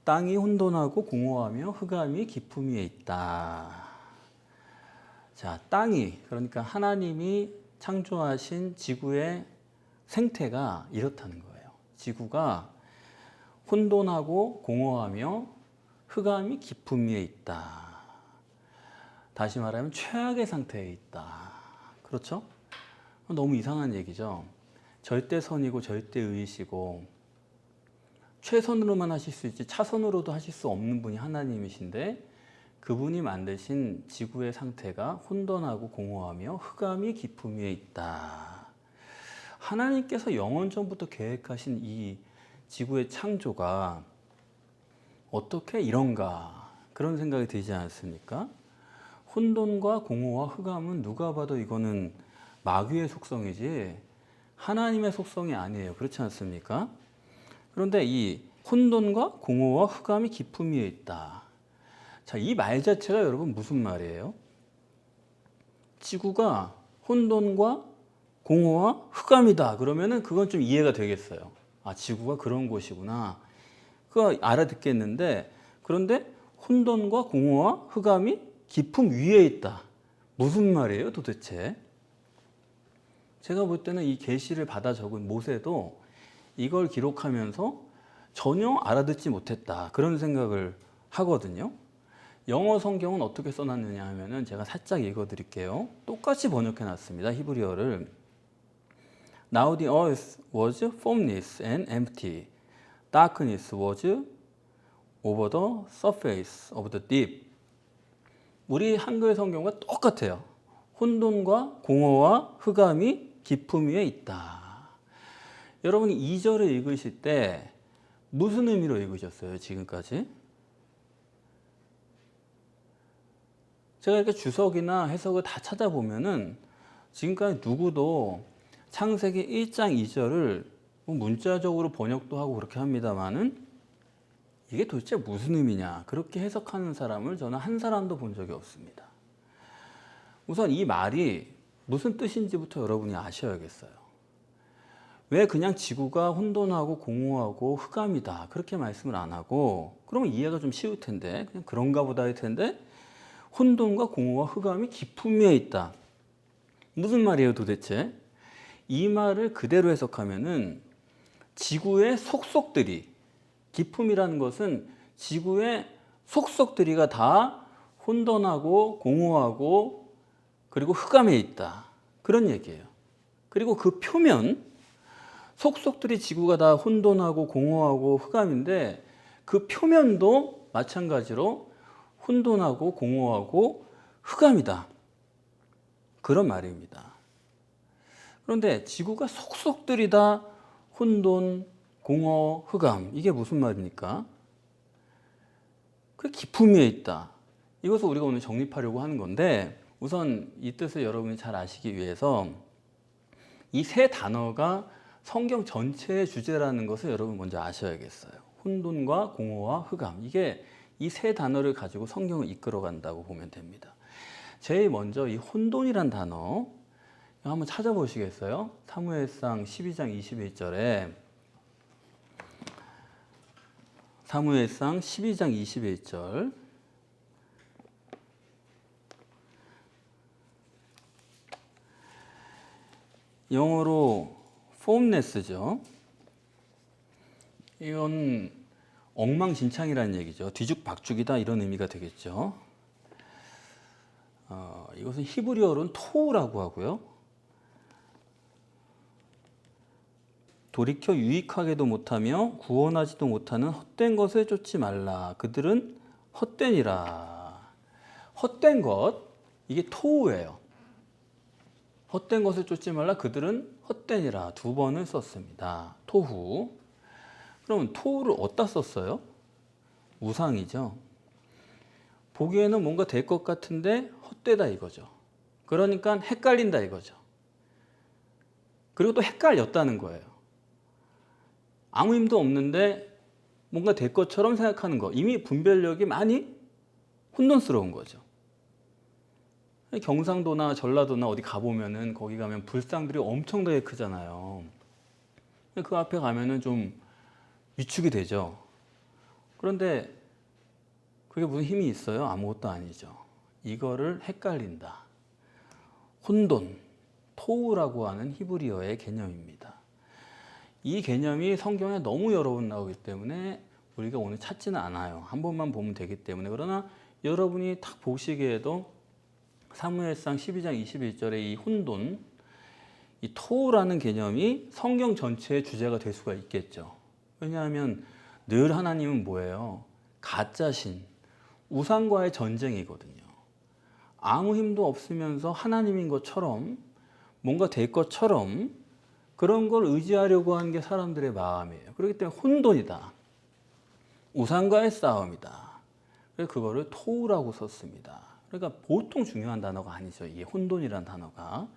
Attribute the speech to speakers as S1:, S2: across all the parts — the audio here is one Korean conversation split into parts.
S1: 땅이 혼돈하고 공허하며 흑암이 깊음 위에 있다. 자, 땅이, 그러니까 하나님이 창조하신 지구의 생태가 이렇다는 거예요. 지구가 혼돈하고 공허하며 흑암이 깊음 위에 있다. 다시 말하면 최악의 상태에 있다. 그렇죠? 너무 이상한 얘기죠. 절대선이고 절대의이시고 최선으로만 하실 수 있지 차선으로도 하실 수 없는 분이 하나님이신데, 그분이 만드신 지구의 상태가 혼돈하고 공허하며 흑암이 깊음 위에 있다. 하나님께서 영원 전부터 계획하신 이 지구의 창조가 어떻게 이런가, 그런 생각이 들지 않습니까? 혼돈과 공허와 흑암은 누가 봐도 이거는 마귀의 속성이지 하나님의 속성이 아니에요. 그렇지 않습니까? 그런데 이 혼돈과 공허와 흑암이 깊음 위에 있다. 자, 이 말 자체가 여러분 무슨 말이에요? 지구가 혼돈과 공허와 흑암이다. 그러면은 그건 좀 이해가 되겠어요. 아, 지구가 그런 곳이구나. 그거 알아듣겠는데, 그런데 혼돈과 공허와 흑암이 깊음 위에 있다. 무슨 말이에요, 도대체? 제가 볼 때는 이 계시를 받아 적은 모세도 이걸 기록하면서 전혀 알아듣지 못했다, 그런 생각을 하거든요. 영어 성경은 어떻게 써놨느냐 하면은 제가 살짝 읽어드릴게요. 똑같이 번역해 놨습니다, 히브리어를. Now the earth was formless and empty. Darkness was over the surface of the deep. 우리 한글 성경과 똑같아요. 혼돈과 공허와 흑암이 깊음 위에 있다. 여러분이 2절을 읽으실 때 무슨 의미로 읽으셨어요, 지금까지? 제가 이렇게 주석이나 해석을 다 찾아보면은 지금까지 누구도 창세기 1장 2절을 문자적으로 번역도 하고 그렇게 합니다만은 이게 도대체 무슨 의미냐, 그렇게 해석하는 사람을 저는 한 사람도 본 적이 없습니다. 우선 이 말이 무슨 뜻인지부터 여러분이 아셔야겠어요. 왜 그냥 지구가 혼돈하고 공허하고 흑암이다 그렇게 말씀을 안 하고, 그러면 이해가 좀 쉬울 텐데 그냥 그런가 보다 할 텐데, 혼돈과 공허와 흑암이 깊음 위에 있다. 무슨 말이에요 도대체? 이 말을 그대로 해석하면은 지구의 속속들이, 깊음이라는 것은 지구의 속속들이가 다 혼돈하고 공허하고 그리고 흑암에 있다, 그런 얘기예요. 그리고 그 표면, 속속들이 지구가 다 혼돈하고 공허하고 흑암인데 그 표면도 마찬가지로 혼돈하고 공허하고 흑암이다, 그런 말입니다. 그런데 지구가 속속들이 다 혼돈, 공허, 흑암, 이게 무슨 말입니까? 그 깊음 위에 있다. 이것을 우리가 오늘 정립하려고 하는 건데, 우선 이 뜻을 여러분이 잘 아시기 위해서 이 세 단어가 성경 전체의 주제라는 것을 여러분 먼저 아셔야겠어요. 혼돈과 공허와 흑암, 이게 이 세 단어를 가지고 성경을 이끌어 간다고 보면 됩니다. 제일 먼저 이 혼돈이란 단어 한번 찾아보시겠어요? 사무엘상 12장 21절에, 사무엘상 12장 21절, 영어로 formless죠. 이건 엉망진창이라는 얘기죠. 뒤죽박죽이다, 이런 의미가 되겠죠. 이것은 히브리어로는 토우라고 하고요. 돌이켜 유익하게도 못하며 구원하지도 못하는 헛된 것을 쫓지 말라. 그들은 헛되니라. 헛된 것, 이게 토우예요. 헛된 것을 쫓지 말라. 그들은 헛되니라. 두 번을 썼습니다. 토후. 그러면 토우를 어디다 썼어요? 우상이죠. 보기에는 뭔가 될 것 같은데 헛되다 이거죠. 그러니까 헷갈린다 이거죠. 그리고 또 헷갈렸다는 거예요. 아무 힘도 없는데 뭔가 될 것처럼 생각하는 거, 이미 분별력이 많이 혼돈스러운 거죠. 경상도나 전라도나 어디 가보면은 거기 가면 불상들이 엄청나게 크잖아요. 그 앞에 가면은 좀 위축이 되죠. 그런데 그게 무슨 힘이 있어요? 아무것도 아니죠. 이거를 헷갈린다. 혼돈, 토우라고 하는 히브리어의 개념입니다. 이 개념이 성경에 너무 여러 번 나오기 때문에 우리가 오늘 찾지는 않아요. 한 번만 보면 되기 때문에. 그러나 여러분이 딱 보시기에도 사무엘상 12장 21절의 이 혼돈, 이 토우라는 개념이 성경 전체의 주제가 될 수가 있겠죠. 왜냐하면 늘 하나님은 뭐예요? 가짜신, 우상과의 전쟁이거든요. 아무 힘도 없으면서 하나님인 것처럼 뭔가 될 것처럼 그런 걸 의지하려고 하는 게 사람들의 마음이에요. 그렇기 때문에 혼돈이다. 우상과의 싸움이다. 그래서 그거를 토우라고 썼습니다. 그러니까 보통 중요한 단어가 아니죠. 이 혼돈이라는 단어가.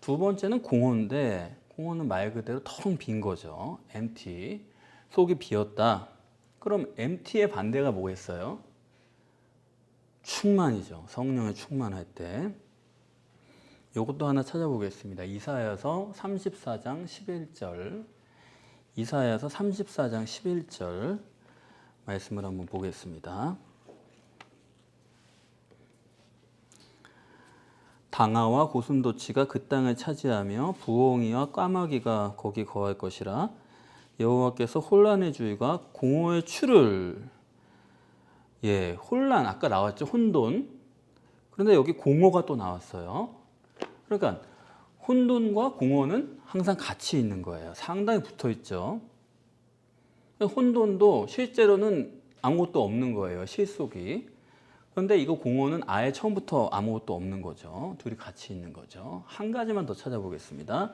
S1: 두 번째는 공허인데 공허는 말 그대로 텅 빈 거죠. empty. 속이 비었다. 그럼 empty의 반대가 뭐겠어요? 충만이죠. 성령에 충만할 때. 이것도 하나 찾아보겠습니다. 이사야서 34장 11절. 이사야서 34장 11절 말씀을 한번 보겠습니다. 당아와 고슴도치가 그 땅을 차지하며 부엉이와 까마귀가 거기 거할 것이라. 여호와께서 혼란의 주의가 공허의 추를. 혼란 아까 나왔죠. 혼돈. 그런데 여기 공허가 또 나왔어요. 그러니까 혼돈과 공허는 항상 같이 있는 거예요. 상당히 붙어 있죠. 혼돈도 실제로는 아무것도 없는 거예요. 실속이. 그런데 이거 공허는 아예 처음부터 아무것도 없는 거죠. 둘이 같이 있는 거죠. 한 가지만 더 찾아보겠습니다.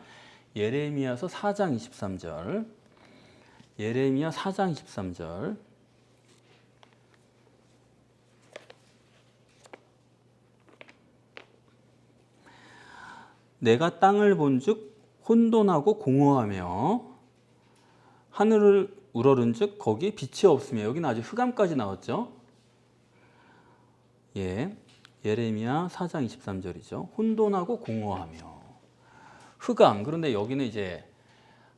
S1: 예레미야서 4장 23절. 예레미야 4장 23절. 내가 땅을 본즉 혼돈하고 공허하며 하늘을 우러른즉 거기 빛이 없으며. 여기는 아주 흑암까지 나왔죠. 예레미야 4장 23절이죠. 혼돈하고 공허하며 흑암. 그런데 여기는 이제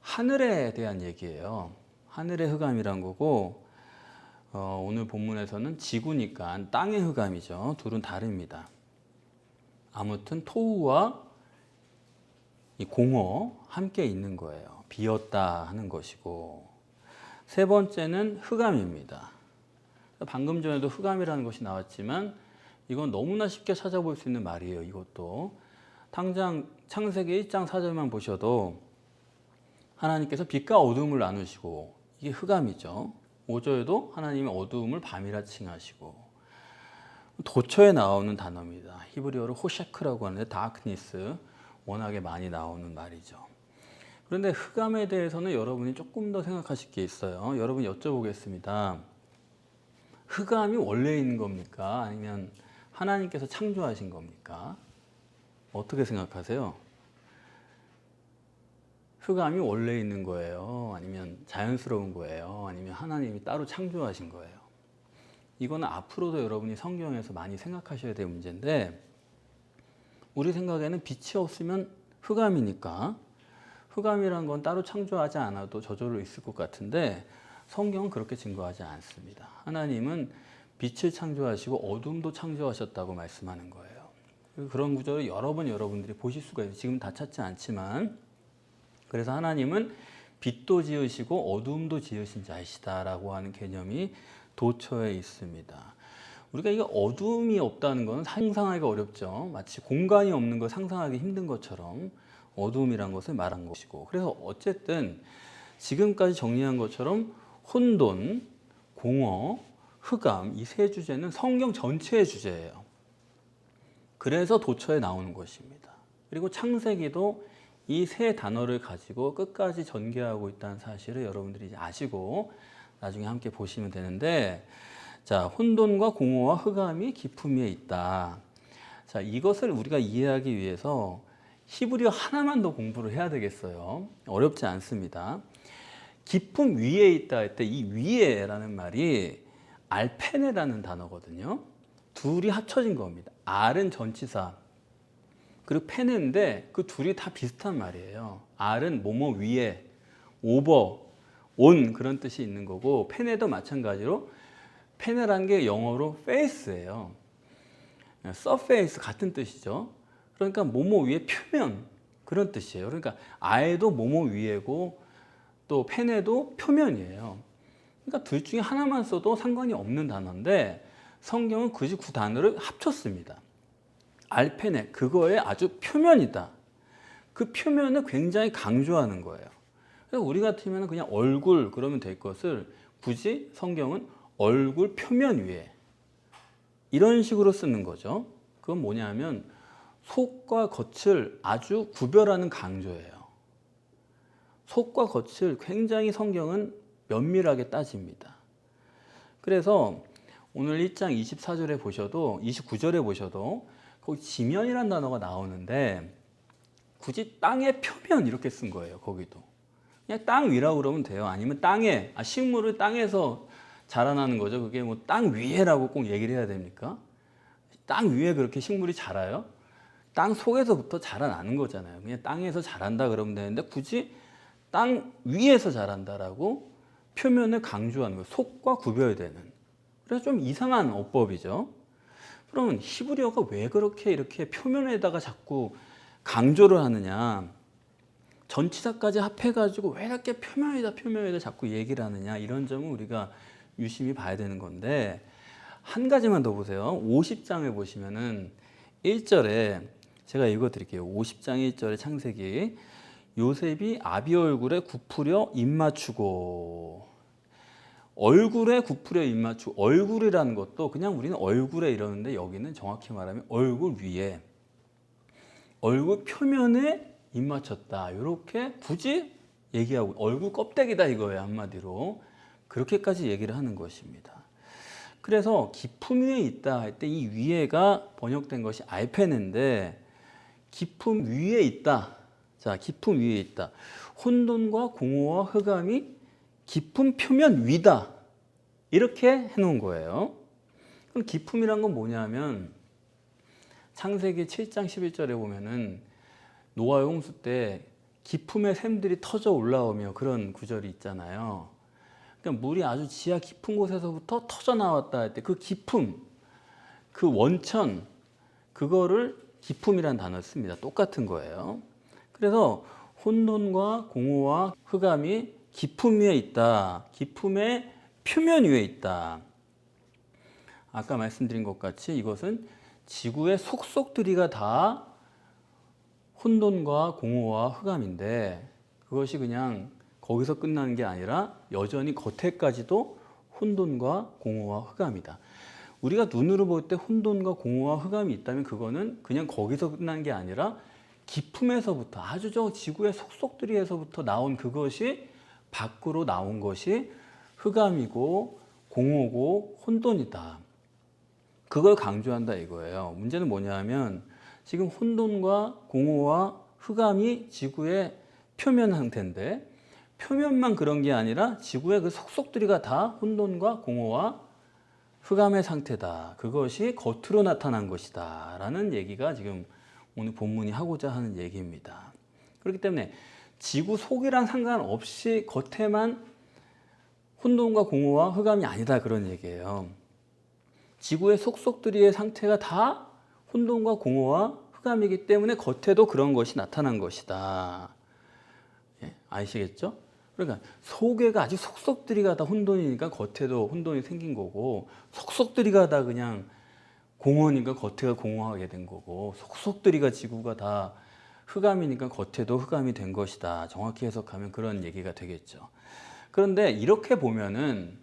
S1: 하늘에 대한 얘기예요. 하늘의 흑암이란 거고 오늘 본문에서는 지구니까 땅의 흑암이죠. 둘은 다릅니다. 아무튼 토우와 이 공허 함께 있는 거예요. 비었다 하는 것이고. 세 번째는 흑암입니다. 방금 전에도 흑암이라는 것이 나왔지만 이건 너무나 쉽게 찾아볼 수 있는 말이에요. 이것도 당장 창세기 1장 4절만 보셔도 하나님께서 빛과 어둠을 나누시고 이게 흑암이죠. 5절에도 하나님의 어두움을 밤이라 칭하시고. 도처에 나오는 단어입니다. 히브리어로 호샤크라고 하는데 다크니스 워낙에 많이 나오는 말이죠. 그런데 흑암에 대해서는 여러분이 조금 더 생각하실 게 있어요. 여러분 여쭤보겠습니다. 흑암이 원래 있는 겁니까? 아니면 하나님께서 창조하신 겁니까? 어떻게 생각하세요? 흑암이 원래 있는 거예요? 아니면 자연스러운 거예요? 아니면 하나님이 따로 창조하신 거예요? 이거는 앞으로도 여러분이 성경에서 많이 생각하셔야 될 문제인데 우리 생각에는 빛이 없으면 흑암이니까 흑암이란 건 따로 창조하지 않아도 저절로 있을 것 같은데 성경은 그렇게 증거하지 않습니다. 하나님은 빛을 창조하시고 어둠도 창조하셨다고 말씀하는 거예요. 그런 구절을 여러 번 여러분들이 보실 수가 있어요. 지금 다 찾지 않지만. 그래서 하나님은 빛도 지으시고 어둠도 지으신 자이시다라고 하는 개념이 도처에 있습니다. 우리가 이게 어둠이 없다는 건 상상하기가 어렵죠. 마치 공간이 없는 걸 상상하기 힘든 것처럼 어둠이란 것을 말한 것이고. 그래서 어쨌든 지금까지 정리한 것처럼 혼돈, 공허, 흑암 이 세 주제는 성경 전체의 주제예요. 그래서 도처에 나오는 것입니다. 그리고 창세기도 이 세 단어를 가지고 끝까지 전개하고 있다는 사실을 여러분들이 이제 아시고 나중에 함께 보시면 되는데, 자, 혼돈과 공허와 흑암이 기품 위에 있다. 자, 이것을 우리가 이해하기 위해서 히브리어 하나만 더 공부를 해야 되겠어요. 어렵지 않습니다. 기품 위에 있다 할 때 이 위에라는 말이 알페네라는 단어거든요. 둘이 합쳐진 겁니다. 알은 전치사, 그리고 페네인데 그 둘이 다 비슷한 말이에요. 알은 뭐뭐 위에, 오버, 온 그런 뜻이 있는 거고, 페네도 마찬가지로 페네라는 게 영어로 face예요. surface 같은 뜻이죠. 그러니까 뭐뭐 위에 표면 그런 뜻이에요. 그러니까 아에도 뭐뭐 위에고 또 페네도 표면이에요. 그러니까 둘 중에 하나만 써도 상관이 없는 단어인데 성경은 굳이 그 단어를 합쳤습니다. 알페네, 그거의 아주 표면이다. 그 표면을 굉장히 강조하는 거예요. 그래서 우리 같으면 그냥 얼굴 그러면 될 것을 굳이 성경은 얼굴 표면 위에 이런 식으로 쓰는 거죠. 그건 뭐냐면 속과 겉을 아주 구별하는 강조예요. 속과 겉을 굉장히 성경은 면밀하게 따집니다. 그래서 오늘 1장 24절에 보셔도 29절에 보셔도 거기 지면이라는 단어가 나오는데 굳이 땅의 표면 이렇게 쓴 거예요. 거기도 그냥 땅 위라고 그러면 돼요. 아니면 땅에 식물을 땅에서 자라나는 거죠. 그게 뭐 땅 위에라고 꼭 얘기를 해야 됩니까? 땅 위에 그렇게 식물이 자라요? 땅 속에서부터 자라나는 거잖아요. 그냥 땅에서 자란다 그러면 되는데 굳이 땅 위에서 자란다라고 표면을 강조하는 거예요. 속과 구별되는. 그래서 좀 이상한 어법이죠. 그러면 히브리어가 왜 그렇게 이렇게 표면에다가 자꾸 강조를 하느냐, 전치사까지 합해가지고 왜 이렇게 표면에다 자꾸 얘기를 하느냐, 이런 점은 우리가 유심히 봐야 되는 건데, 한 가지만 더 보세요. 50장에 보시면은 1절에 제가 읽어 드릴게요. 50장 1절에 창세기, 요셉이 아비 얼굴에 굽으려 입 맞추고. 얼굴에 굽으려 입 맞추고, 얼굴이라는 것도 그냥 우리는 얼굴에 이러는데 여기는 정확히 말하면 얼굴 위에, 얼굴 표면에 입 맞췄다, 이렇게 굳이 얘기하고, 얼굴 껍데기다 이거예요. 한마디로 그렇게까지 얘기를 하는 것입니다. 그래서 기품 위에 있다 할 때 이 위에가 번역된 것이 알페네인데, 기품 위에 있다. 자, 기품 위에 있다. 혼돈과 공허와 흑암이 기품 표면 위다. 이렇게 해놓은 거예요. 그럼 기품이란 건 뭐냐면 창세기 7장 11절에 보면은 노아의 홍수 때 기품의 샘들이 터져 올라오며 그런 구절이 있잖아요. 그러니까 물이 아주 지하 깊은 곳에서부터 터져 나왔다 할 때 그 기품, 그 원천, 그거를 기품이라는 단어를 씁니다. 똑같은 거예요. 그래서 혼돈과 공허와 흑암이 기품 위에 있다. 기품의 표면 위에 있다. 아까 말씀드린 것 같이 이것은 지구의 속속들이가 다 혼돈과 공허와 흑암인데, 그것이 그냥 거기서 끝나는 게 아니라 여전히 겉에까지도 혼돈과 공허와 흑암이다. 우리가 눈으로 볼 때 혼돈과 공허와 흑암이 있다면 그거는 그냥 거기서 끝난 게 아니라 기품에서부터, 아주 저 지구의 속속들이에서부터 나온 그것이 밖으로 나온 것이 흑암이고 공허고 혼돈이다. 그걸 강조한다 이거예요. 문제는 뭐냐면 지금 혼돈과 공허와 흑암이 지구의 표면 상태인데, 표면만 그런 게 아니라 지구의 그 속속들이가 다 혼돈과 공허와 흑암의 상태다. 그것이 겉으로 나타난 것이다 라는 얘기가 지금 오늘 본문이 하고자 하는 얘기입니다. 그렇기 때문에 지구 속이랑 상관없이 겉에만 혼돈과 공허와 흑암이 아니다, 그런 얘기예요. 지구의 속속들이의 상태가 다 혼돈과 공허와 흑암이기 때문에 겉에도 그런 것이 나타난 것이다. 예, 아시겠죠? 그러니까 속에가 아주 속속들이가 다 혼돈이니까 겉에도 혼돈이 생긴 거고, 속속들이가 다 그냥 공허니까 겉에가 공허하게 된 거고, 속속들이가 지구가 다 흑암이니까 겉에도 흑암이 된 것이다. 정확히 해석하면 그런 얘기가 되겠죠. 그런데 이렇게 보면은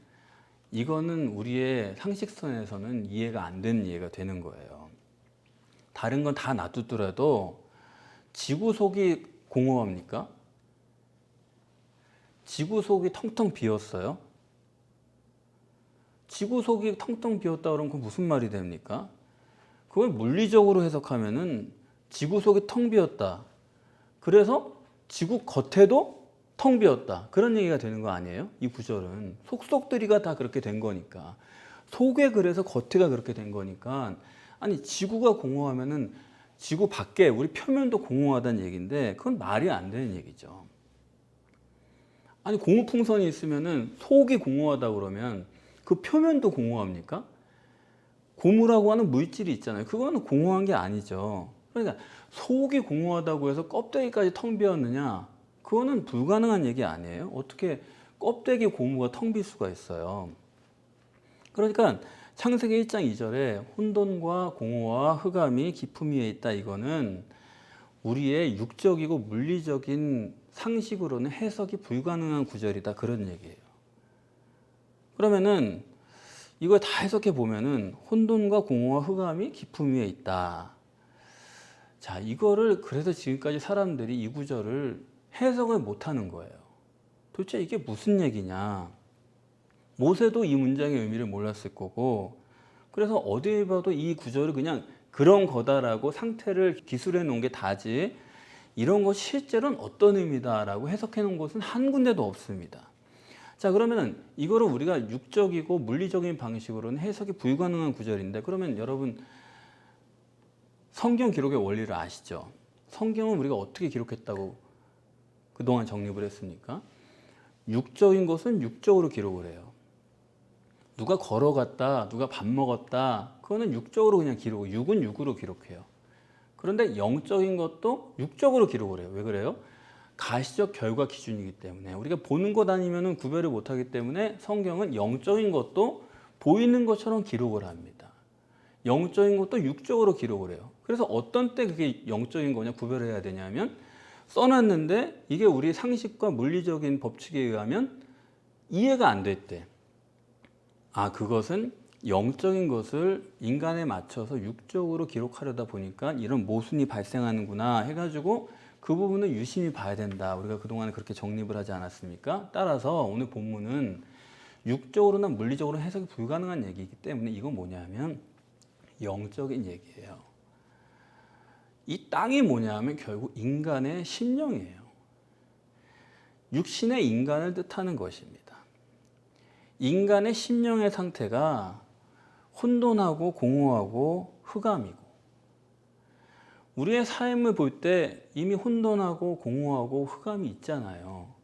S1: 이거는 우리의 상식선에서는 이해가 안 되는 이해가 되는 거예요. 다른 건 다 놔두더라도 지구 속이 공허합니까? 지구 속이 텅텅 비었어요? 지구 속이 텅텅 비었다 그러면 그건 무슨 말이 됩니까? 그걸 물리적으로 해석하면은 지구 속이 텅 비었다. 그래서 지구 겉에도 텅 비었다. 그런 얘기가 되는 거 아니에요? 이 구절은 속속들이가 다 그렇게 된 거니까. 속에 그래서 겉에가 그렇게 된 거니까. 아니, 지구가 공허하면은 지구 밖에 우리 표면도 공허하다는 얘기인데 그건 말이 안 되는 얘기죠. 아니 공후풍선이 있으면은 속이 공허하다 그러면 그 표면도 공허합니까? 고무라고 하는 물질이 있잖아요. 그거는 공허한 게 아니죠. 그러니까 속이 공허하다고 해서 껍데기까지 텅 비었느냐? 그거는 불가능한 얘기 아니에요. 어떻게 껍데기 고무가 텅 빌 수가 있어요. 그러니까 창세기 1장 2절에 혼돈과 공허와 흑암이 깊음 위에 있다. 이거는 우리의 육적이고 물리적인 상식으로는 해석이 불가능한 구절이다. 그런 얘기예요. 그러면은 이걸 다 해석해 보면은 혼돈과 공허와 흑암이 깊음 위에 있다. 자, 이거를 그래서 지금까지 사람들이 이 구절을 해석을 못 하는 거예요. 도대체 이게 무슨 얘기냐? 모세도 이 문장의 의미를 몰랐을 거고, 그래서 어디에 봐도 이 구절을 그냥 그런 거다라고 상태를 기술해 놓은 게 다지, 이런 것이 실제로는 어떤 의미다라고 해석해 놓은 것은 한 군데도 없습니다. 자, 그러면 이거를 우리가 육적이고 물리적인 방식으로는 해석이 불가능한 구절인데, 그러면 여러분 성경 기록의 원리를 아시죠? 성경은 우리가 어떻게 기록했다고 그동안 정립을 했습니까? 육적인 것은 육적으로 기록을 해요. 누가 걸어갔다, 누가 밥 먹었다, 그거는 육적으로 그냥 기록, 육은 육으로 기록해요. 그런데 영적인 것도 육적으로 기록을 해요. 왜 그래요? 가시적 결과 기준이기 때문에 우리가 보는 것 아니면 구별을 못하기 때문에 성경은 영적인 것도 보이는 것처럼 기록을 합니다. 영적인 것도 육적으로 기록을 해요. 그래서 어떤 때 그게 영적인 거냐 구별해야 되냐면 써놨는데 이게 우리 상식과 물리적인 법칙에 의하면 이해가 안 될 때, 아, 그것은 영적인 것을 인간에 맞춰서 육적으로 기록하려다 보니까 이런 모순이 발생하는구나 해가지고 그 부분을 유심히 봐야 된다. 우리가 그동안에 그렇게 정립을 하지 않았습니까? 따라서 오늘 본문은 육적으로나 물리적으로 해석이 불가능한 얘기이기 때문에 이건 뭐냐면 영적인 얘기예요. 이 땅이 뭐냐면 결국 인간의 심령이에요. 육신의 인간을 뜻하는 것입니다. 인간의 심령의 상태가 혼돈하고 공허하고 흑암이고, 우리의 삶을 볼 때 이미 혼돈하고 공허하고 흑암이 있잖아요.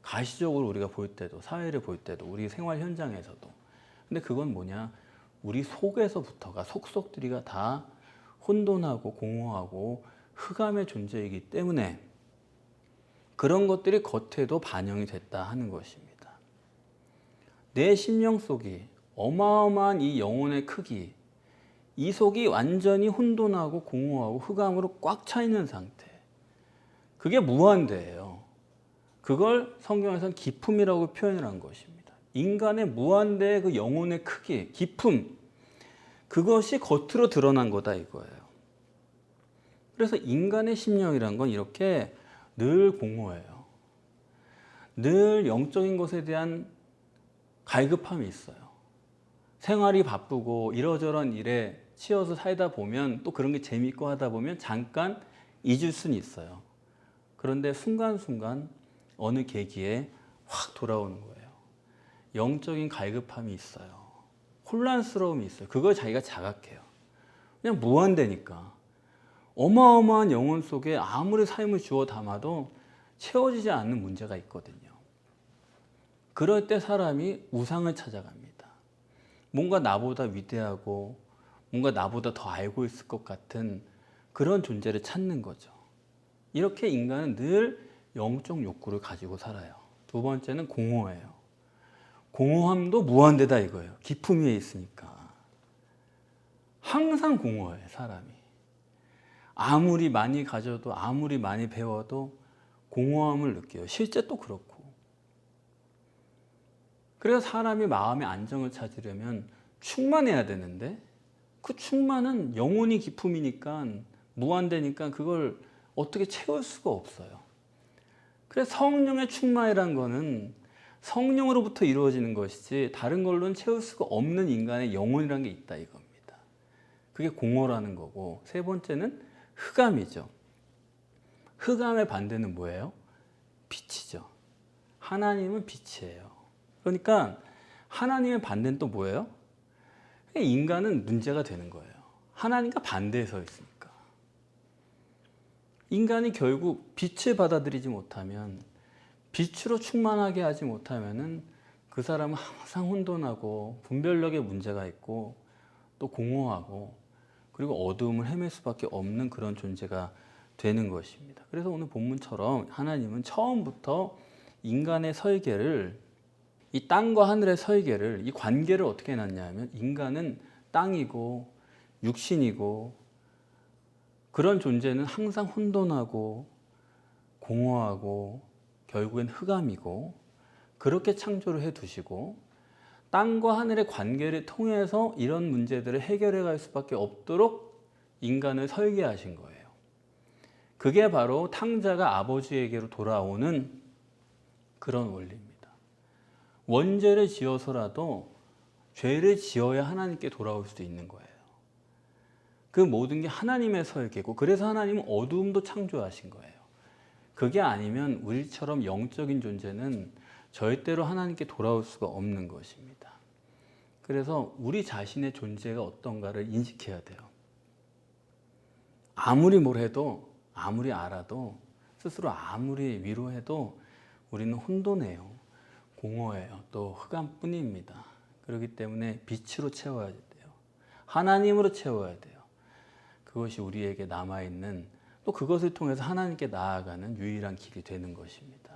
S1: 가시적으로 우리가 볼 때도, 사회를 볼 때도, 우리 생활 현장에서도. 근데 그건 뭐냐? 우리 속에서부터가, 속속들이가 다 혼돈하고 공허하고 흑암의 존재이기 때문에 그런 것들이 겉에도 반영이 됐다 하는 것입니다. 내 심령 속이, 어마어마한 이 영혼의 크기, 이 속이 완전히 혼돈하고 공허하고 흑암으로 꽉 차 있는 상태, 그게 무한대예요. 그걸 성경에서는 기품이라고 표현을 한 것입니다. 인간의 무한대의 그 영혼의 크기, 기품, 그것이 겉으로 드러난 거다 이거예요. 그래서 인간의 심령이란 건 이렇게 늘 공허해요. 늘 영적인 것에 대한 갈급함이 있어요. 생활이 바쁘고 이러저런 일에 치여서 살다 보면 또 그런 게 재밌고 하다 보면 잠깐 잊을 수는 있어요. 그런데 순간순간 어느 계기에 확 돌아오는 거예요. 영적인 갈급함이 있어요. 혼란스러움이 있어요. 그걸 자기가 자각해요. 그냥 무한대니까. 어마어마한 영혼 속에 아무리 삶을 주워 담아도 채워지지 않는 문제가 있거든요. 그럴 때 사람이 우상을 찾아갑니다. 뭔가 나보다 위대하고 뭔가 나보다 더 알고 있을 것 같은 그런 존재를 찾는 거죠. 이렇게 인간은 늘 영적 욕구를 가지고 살아요. 두 번째는 공허해요. 공허함도 무한대다 이거예요. 깊음 위에 있으니까. 항상 공허해 사람이. 아무리 많이 가져도 아무리 많이 배워도 공허함을 느껴요. 실제 또 그렇고. 그래서 사람이 마음의 안정을 찾으려면 충만해야 되는데 그 충만은 영혼이 기품이니까 무한대니까 그걸 어떻게 채울 수가 없어요. 그래서 성령의 충만이란 거는 성령으로부터 이루어지는 것이지 다른 걸로는 채울 수가 없는 인간의 영혼이라는 게 있다 이겁니다. 그게 공허라는 거고, 세 번째는 흑암이죠. 흑암의 반대는 뭐예요? 빛이죠. 하나님은 빛이에요. 그러니까 하나님의 반대는 또 뭐예요? 인간은 문제가 되는 거예요. 하나님과 반대에 서 있으니까. 인간이 결국 빛을 받아들이지 못하면 빛으로 충만하게 하지 못하면은 그 사람은 항상 혼돈하고 분별력에 문제가 있고 또 공허하고 그리고 어두움을 헤맬 수밖에 없는 그런 존재가 되는 것입니다. 그래서 오늘 본문처럼 하나님은 처음부터 인간의 설계를, 이 땅과 하늘의 설계를, 이 관계를 어떻게 해놨냐 하면 인간은 땅이고 육신이고 그런 존재는 항상 혼돈하고 공허하고 결국엔 흑암이고 그렇게 창조를 해 두시고 땅과 하늘의 관계를 통해서 이런 문제들을 해결해 갈 수밖에 없도록 인간을 설계하신 거예요. 그게 바로 탕자가 아버지에게로 돌아오는 그런 원리입니다. 원죄를 지어서라도 죄를 지어야 하나님께 돌아올 수도 있는 거예요. 그 모든 게 하나님의 설계고 그래서 하나님은 어두움도 창조하신 거예요. 그게 아니면 우리처럼 영적인 존재는 절대로 하나님께 돌아올 수가 없는 것입니다. 그래서 우리 자신의 존재가 어떤가를 인식해야 돼요. 아무리 뭘 해도, 아무리 알아도, 스스로 아무리 위로해도 우리는 혼돈해요. 공허해요. 또 흑암뿐입니다. 그렇기 때문에 빛으로 채워야 돼요. 하나님으로 채워야 돼요. 그것이 우리에게 남아있는, 또 그것을 통해서 하나님께 나아가는 유일한 길이 되는 것입니다.